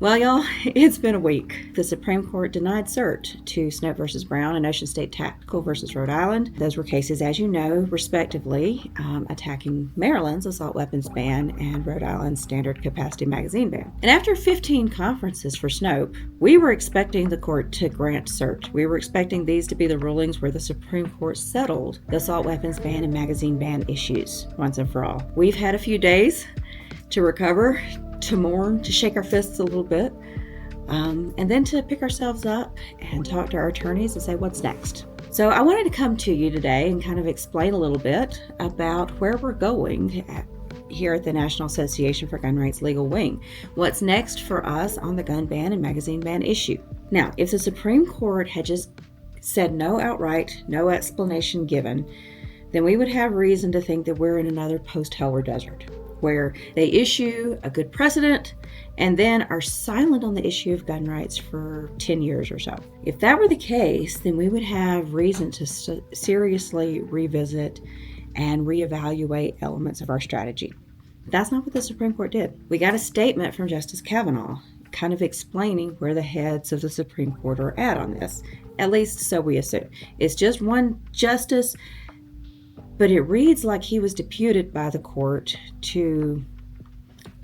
Well, y'all, it's been a week. The Supreme Court denied cert to Snope versus Brown and Ocean State Tactical versus Rhode Island. Those were cases, as you know, respectively, attacking Maryland's assault weapons ban and Rhode Island's standard capacity magazine ban. And after 15 conferences for Snope, we were expecting the court to grant cert. We were expecting these to be the rulings where the Supreme Court settled the assault weapons ban and magazine ban issues once and for all. We've had a few days to recover, to mourn, to shake our fists a little bit, and then to pick ourselves up and talk to our attorneys and say, what's next? So I wanted to come to you today and kind of explain a little bit about where we're going here at the National Association for Gun Rights Legal Wing. What's next for us on the gun ban and magazine ban issue? Now, if the Supreme Court had just said no outright, no explanation given, then we would have reason to think that we're in another post-Heller desert, where they issue a good precedent and then are silent on the issue of gun rights for 10 years or so. If that were the case, then we would have reason to seriously revisit and reevaluate elements of our strategy. That's not what the Supreme Court did. We got a statement from Justice Kavanaugh kind of explaining where the heads of the Supreme Court are at on this. At least so we assume. It's just one justice, but it reads like he was deputed by the court to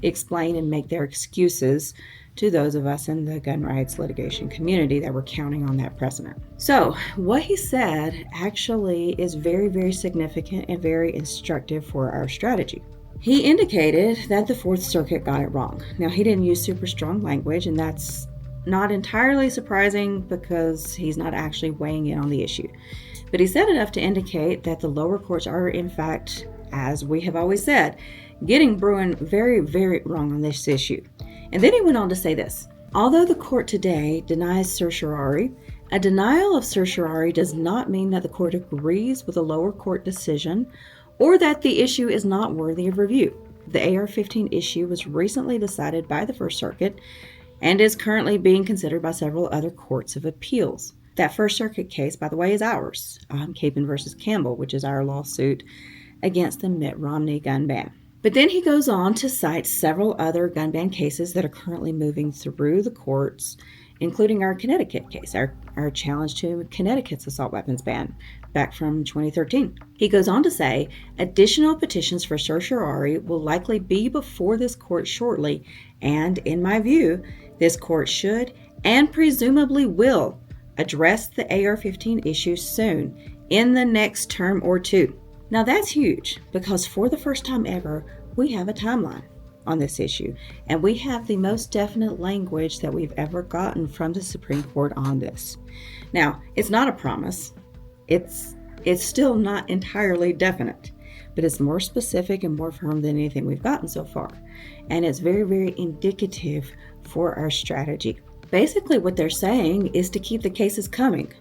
explain and make their excuses to those of us in the gun rights litigation community that were counting on that precedent. So what he said actually is very, very significant and very instructive for our strategy. He indicated that the Fourth Circuit got it wrong. Now, he didn't use super strong language, and that's not entirely surprising because he's not actually weighing in on the issue. But he said enough to indicate that the lower courts are, in fact, as we have always said, getting Bruin very, very wrong on this issue. And then he went on to say this: although the court today denies certiorari, a denial of certiorari does not mean that the court agrees with a lower court decision or that the issue is not worthy of review. The AR-15 issue was recently decided by the First Circuit and is currently being considered by several other courts of appeals. That First Circuit case, by the way, is ours, Capon versus Campbell, which is our lawsuit against the Mitt Romney gun ban. But then he goes on to cite several other gun ban cases that are currently moving through the courts, including our Connecticut case, our challenge to Connecticut's assault weapons ban back from 2013. He goes on to say, additional petitions for certiorari will likely be before this court shortly, and in my view, this court should and presumably will address the AR-15 issue soon, in the next term or two. Now that's huge, because for the first time ever, we have a timeline on this issue, and we have the most definite language that we've ever gotten from the Supreme Court on this. Now, it's not a promise. It's still not entirely definite, but it's more specific and more firm than anything we've gotten so far. And it's very, very indicative for our strategy. Basically, what they're saying is to keep the cases coming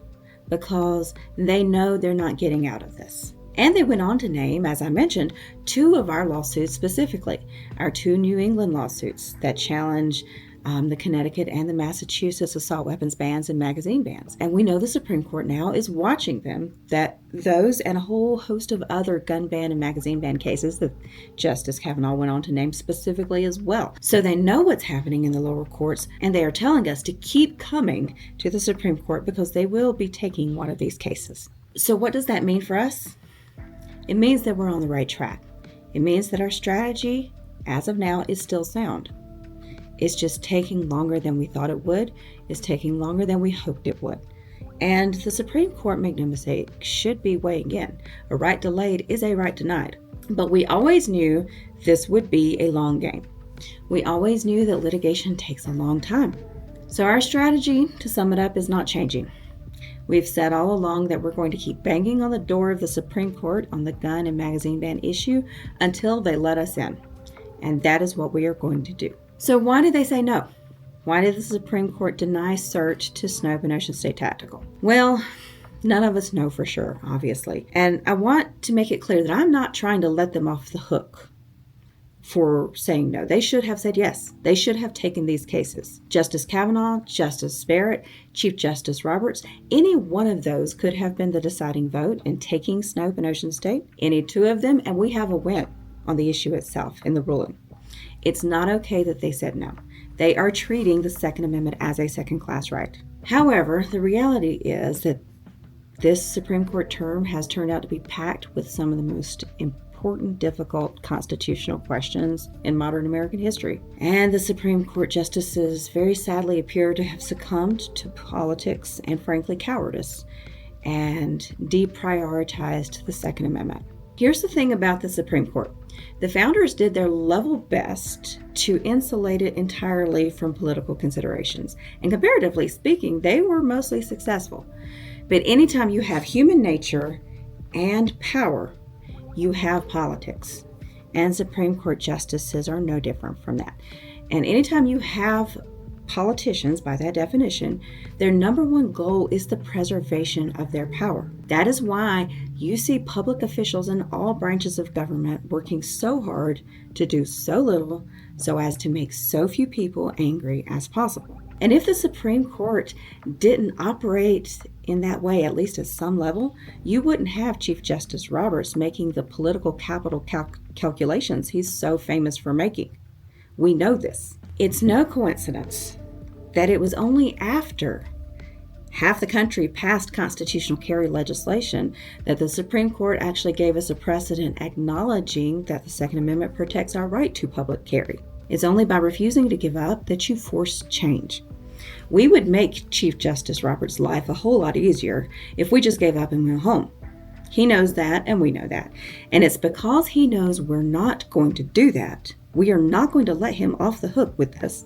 because they know they're not getting out of this. And they went on to name, as I mentioned, two of our lawsuits specifically, our two New England lawsuits that challenge the Connecticut and the Massachusetts assault weapons bans and magazine bans. And we know the Supreme Court now is watching them, that those and a whole host of other gun ban and magazine ban cases that Justice Kavanaugh went on to name specifically as well. So they know what's happening in the lower courts, and they are telling us to keep coming to the Supreme Court because they will be taking one of these cases. So what does that mean for us? It means that we're on the right track. It means that our strategy, as of now, is still sound. It's just taking longer than we thought it would. It's taking longer than we hoped it would. And the Supreme Court, make no mistake, should be weighing in. A right delayed is a right denied. But we always knew this would be a long game. We always knew that litigation takes a long time. So our strategy, to sum it up, is not changing. We've said all along that we're going to keep banging on the door of the Supreme Court on the gun and magazine ban issue until they let us in. And that is what we are going to do. So why did they say no? Why did the Supreme Court deny cert to Snope and Ocean State Tactical? Well, none of us know for sure, obviously. And I want to make it clear that I'm not trying to let them off the hook for saying no. They should have said yes. They should have taken these cases. Justice Kavanaugh, Justice Barrett, Chief Justice Roberts, any one of those could have been the deciding vote in taking Snope and Ocean State. Any two of them, and we have a win on the issue itself in the ruling. It's not okay that they said no. They are treating the Second Amendment as a second-class right. However, the reality is that this Supreme Court term has turned out to be packed with some of the most important, difficult constitutional questions in modern American history. And the Supreme Court justices very sadly appear to have succumbed to politics and, frankly, cowardice, and deprioritized the Second Amendment. Here's the thing about the Supreme Court. The founders did their level best to insulate it entirely from political considerations. And comparatively speaking, they were mostly successful. But anytime you have human nature and power, you have politics. And Supreme Court justices are no different from that. And anytime you have politicians, by that definition, their number one goal is the preservation of their power. That is why you see public officials in all branches of government working so hard to do so little so as to make so few people angry as possible. And if the Supreme Court didn't operate in that way, at least at some level, you wouldn't have Chief Justice Roberts making the political capital calculations he's so famous for making. We know this. It's no coincidence that it was only after half the country passed constitutional carry legislation that the Supreme Court actually gave us a precedent acknowledging that the Second Amendment protects our right to public carry. It's only by refusing to give up that you force change. We would make Chief Justice Roberts' life a whole lot easier if we just gave up and went home. He knows that, and we know that. And it's because he knows we're not going to do that, we are not going to let him off the hook with this,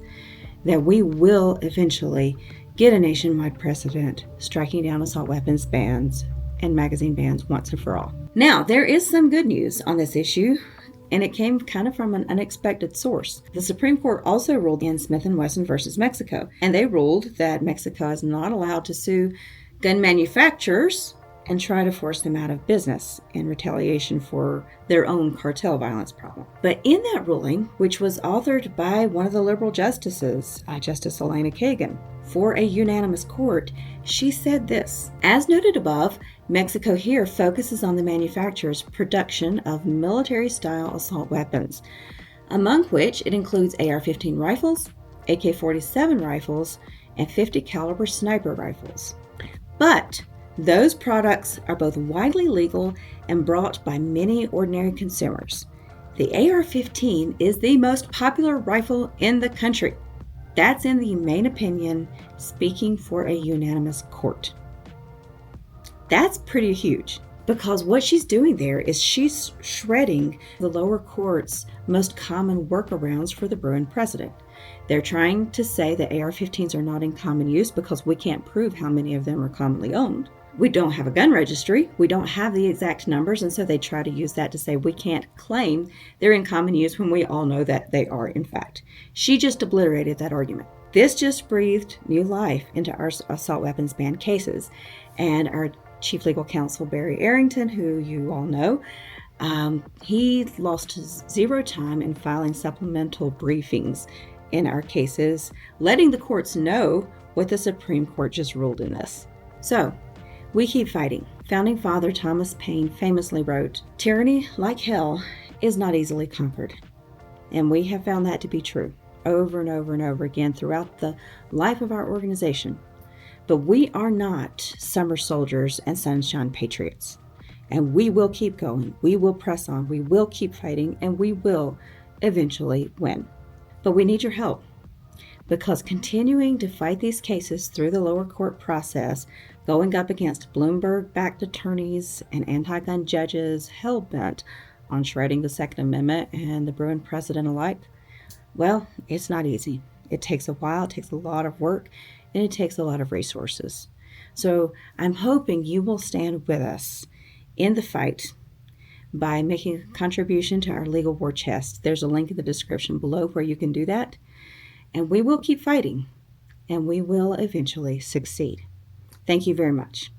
that we will eventually get a nationwide precedent striking down assault weapons bans and magazine bans once and for all. Now, there is some good news on this issue, and it came kind of from an unexpected source. The Supreme Court also ruled in Smith & Wesson versus Mexico, and they ruled that Mexico is not allowed to sue gun manufacturers and try to force them out of business in retaliation for their own cartel violence problem. But in that ruling, which was authored by one of the liberal justices, Justice Elena Kagan, for a unanimous court, she said this: as noted above, Mexico here focuses on the manufacturer's production of military-style assault weapons, among which it includes AR-15 rifles, AK-47 rifles, and .50 caliber sniper rifles. But those products are both widely legal and bought by many ordinary consumers. The AR-15 is the most popular rifle in the country. That's in the main opinion, speaking for a unanimous court. That's pretty huge, because what she's doing there is she's shredding the lower court's most common workarounds for the Bruin precedent. They're trying to say that AR-15s are not in common use because we can't prove how many of them are commonly owned. We don't have a gun registry, we don't have the exact numbers, and so they try to use that to say we can't claim they're in common use when we all know that they are, in fact. She just obliterated that argument. This just breathed new life into our assault weapons ban cases, and our Chief Legal Counsel, Barry Arrington, who you all know, he lost zero time in filing supplemental briefings in our cases, letting the courts know what the Supreme Court just ruled in this. So, we keep fighting. Founding Father Thomas Paine famously wrote, "Tyranny, like hell, is not easily conquered." And we have found that to be true over and over and over again throughout the life of our organization. But we are not summer soldiers and sunshine patriots. And we will keep going. We will press on. We will keep fighting. And we will eventually win. But we need your help. Because continuing to fight these cases through the lower court process, going up against Bloomberg-backed attorneys and anti-gun judges hell-bent on shredding the Second Amendment and the Bruin precedent alike, well, it's not easy. It takes a while, it takes a lot of work, and it takes a lot of resources. So I'm hoping you will stand with us in the fight by making a contribution to our legal war chest. There's a link in the description below where you can do that. And we will keep fighting, and we will eventually succeed. Thank you very much.